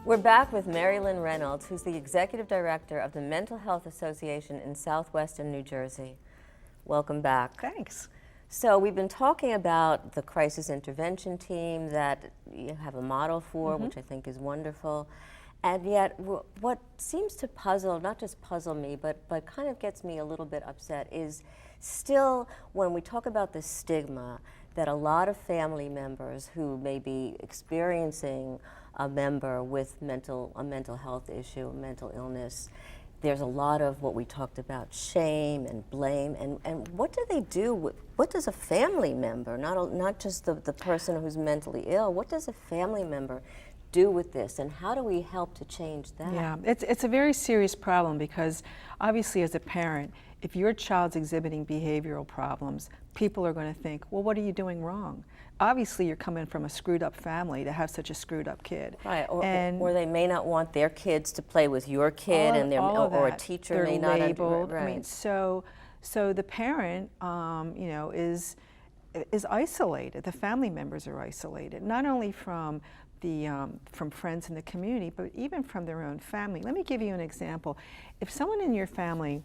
We're back with Mary Lynn Reynolds, who's the Executive Director of the Mental Health Association in Southwestern New Jersey. Welcome back. Thanks. So we've been talking about the crisis intervention team that you have a model for, which I think is wonderful. And yet what seems to puzzle, not just puzzle me, but kind of gets me a little bit upset is still when we talk about the stigma that a lot of family members who may be experiencing a member with a mental health issue, a mental illness, there's a lot of what we talked about, shame and blame, and what do they do with, what does a family member, not just the person who's mentally ill, what does a family member do with this, and how do we help to change that? Yeah, it's a very serious problem because obviously as a parent, if your child's exhibiting behavioral problems, people are going to think, well, what are you doing wrong? Obviously you're coming from a screwed up family to have such a screwed up kid. Right, or they may not want their kids to play with your kid, or a teacher they're may not labeled. Right. I mean, so the parent, is isolated. The family members are isolated, not only from from friends in the community, but even from their own family. Let me give you an example. If someone in your family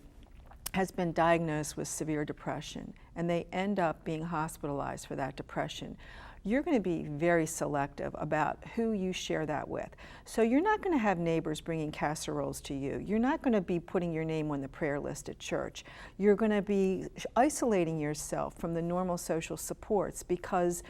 has been diagnosed with severe depression and they end up being hospitalized for that depression, you're going to be very selective about who you share that with. So you're not going to have neighbors bringing casseroles to you. You're not going to be putting your name on the prayer list at church. You're going to be isolating yourself from the normal social supports because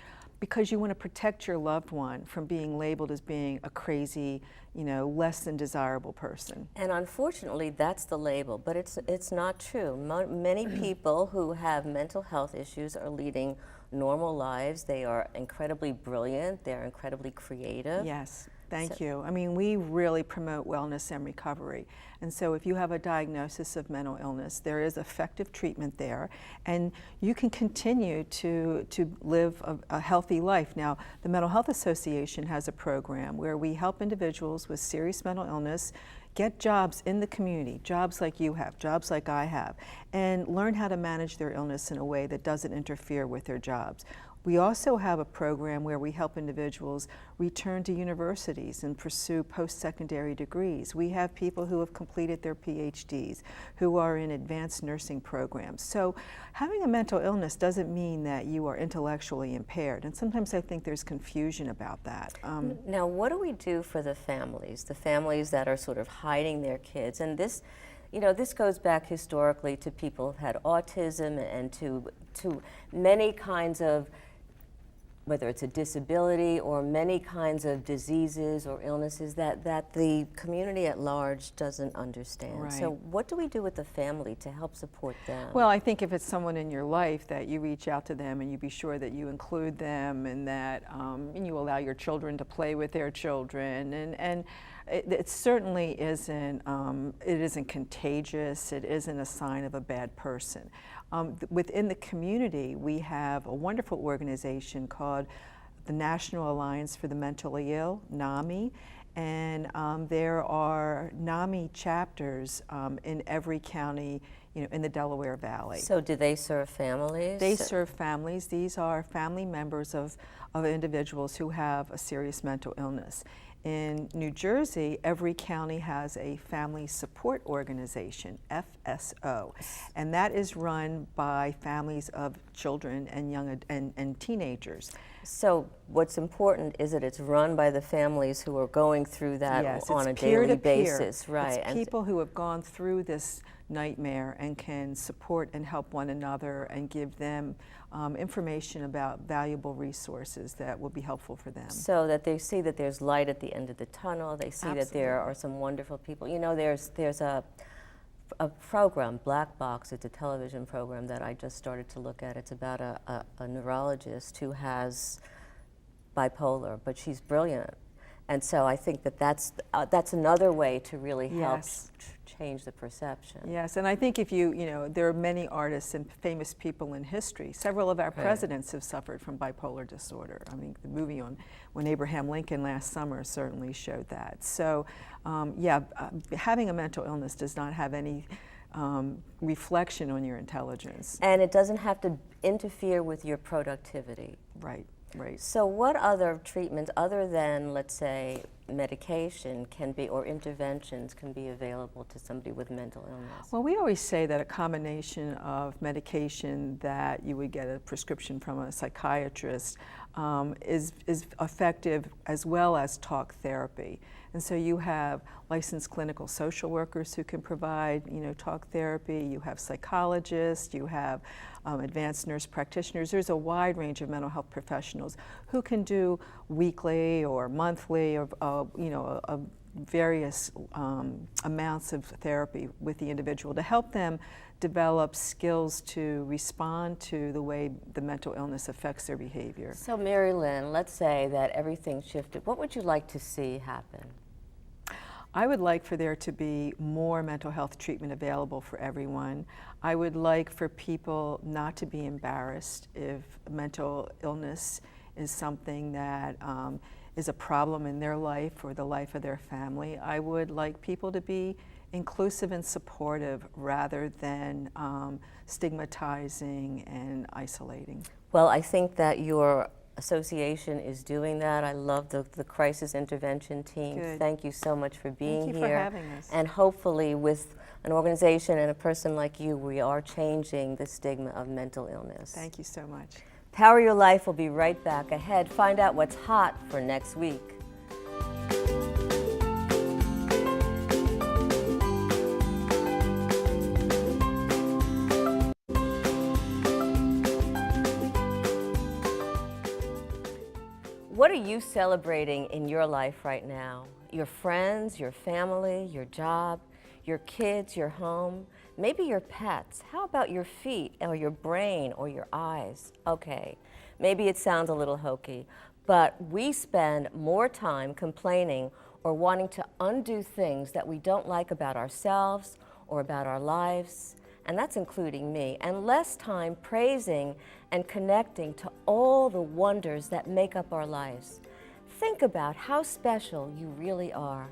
you want to protect your loved one from being labeled as being a crazy, less than desirable person. And unfortunately, that's the label, but it's not true. Many people who have mental health issues are leading normal lives. They are incredibly brilliant. They're incredibly creative. Yes. Thank you. I mean, we really promote wellness and recovery. And so if you have a diagnosis of mental illness, there is effective treatment there, and you can continue to live a healthy life. Now, the Mental Health Association has a program where we help individuals with serious mental illness get jobs in the community, jobs like you have, jobs like I have, and learn how to manage their illness in a way that doesn't interfere with their jobs. We also have a program where we help individuals return to universities and pursue post-secondary degrees. We have people who have completed their PhDs, who are in advanced nursing programs. So having a mental illness doesn't mean that you are intellectually impaired, and sometimes I think there's confusion about that. Now, what do we do for the families that are sort of hiding their kids? And this, this goes back historically to people who've had autism and to many kinds of, whether it's a disability or many kinds of diseases or illnesses that the community at large doesn't understand. Right. So what do we do with the family to help support them? Well, I think if it's someone in your life, that you reach out to them and you be sure that you include them, and that you allow your children to play with their children, and it certainly isn't contagious. It isn't a sign of a bad person. Within the community, we have a wonderful organization called the National Alliance for the Mentally Ill, NAMI, and there are NAMI chapters in every county, in the Delaware Valley. So do they serve families? They serve families. These are family members of individuals who have a serious mental illness. In New Jersey, every county has a family support organization, FSO, and that is run by families of children and young and teenagers. So what's important is that it's run by the families who are going through that on a daily basis, right? It's people who have gone through this nightmare and can support and help one another and give them information about valuable resources that will be helpful for them. So that they see that there's light at the end of the tunnel. They see that there are some wonderful people. There's a program, Black Box. It's a television program that I just started to look at. It's about a neurologist who has bipolar, but she's brilliant. And so I think that's another way to really help change the perception. Yes, and I think if there are many artists and famous people in history. Several of our presidents have suffered from bipolar disorder. I mean, the movie on Abraham Lincoln last summer certainly showed that. So, having a mental illness does not have any reflection on your intelligence. And it doesn't have to interfere with your productivity. Right. Right. So what other treatments other than, let's say, medication can be, or interventions can be available to somebody with mental illness? Well, we always say that a combination of medication that you would get a prescription from a psychiatrist is effective, as well as talk therapy. And so you have licensed clinical social workers who can provide, talk therapy. You have psychologists. You have advanced nurse practitioners. There's a wide range of mental health professionals who can do weekly or monthly or various amounts of therapy with the individual to help them develop skills to respond to the way the mental illness affects their behavior. So Mary Lynn, let's say that everything shifted. What would you like to see happen? I would like for there to be more mental health treatment available for everyone. I would like for people not to be embarrassed if mental illness is something that is a problem in their life or the life of their family. I would like people to be inclusive and supportive rather than stigmatizing and isolating. Well, I think that your association is doing that. I love the crisis intervention team. Good. Thank you so much for being Thank you here. for having us. And hopefully with an organization and a person like you, we are changing the stigma of mental illness. Thank you so much. Power Your Life will be right back ahead. Find out what's hot for next week. What are you celebrating in your life right now? Your friends, your family, your job, your kids, your home, maybe your pets. How about your feet or your brain or your eyes? Okay, maybe it sounds a little hokey, but we spend more time complaining or wanting to undo things that we don't like about ourselves or about our lives, and that's including me, and less time praising and connecting to all the wonders that make up our lives. Think about how special you really are.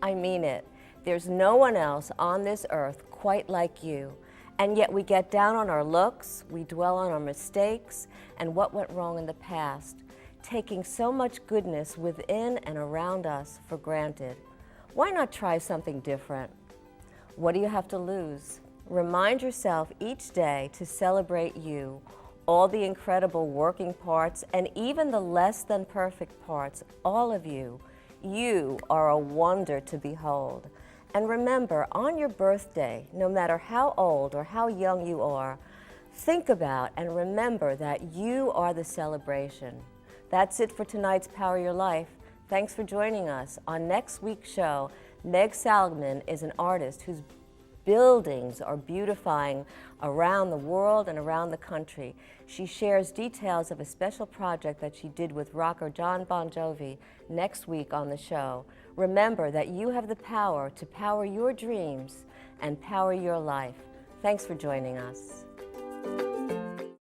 I mean it. There's no one else on this earth quite like you, and yet we get down on our looks, we dwell on our mistakes and what went wrong in the past, taking so much goodness within and around us for granted. Why not try something different? What do you have to lose? Remind yourself each day to celebrate you, all the incredible working parts and even the less than perfect parts, all of you. You are a wonder to behold. And remember, on your birthday, no matter how old or how young you are, think about and remember that you are the celebration. That's it for tonight's Power Your Life. Thanks for joining us. On next week's show, Meg Salgman is an artist whose buildings are beautifying around the world and around the country. She shares details of a special project that she did with rocker John Bon Jovi next week on the show. Remember that you have the power to power your dreams and power your life. Thanks for joining us.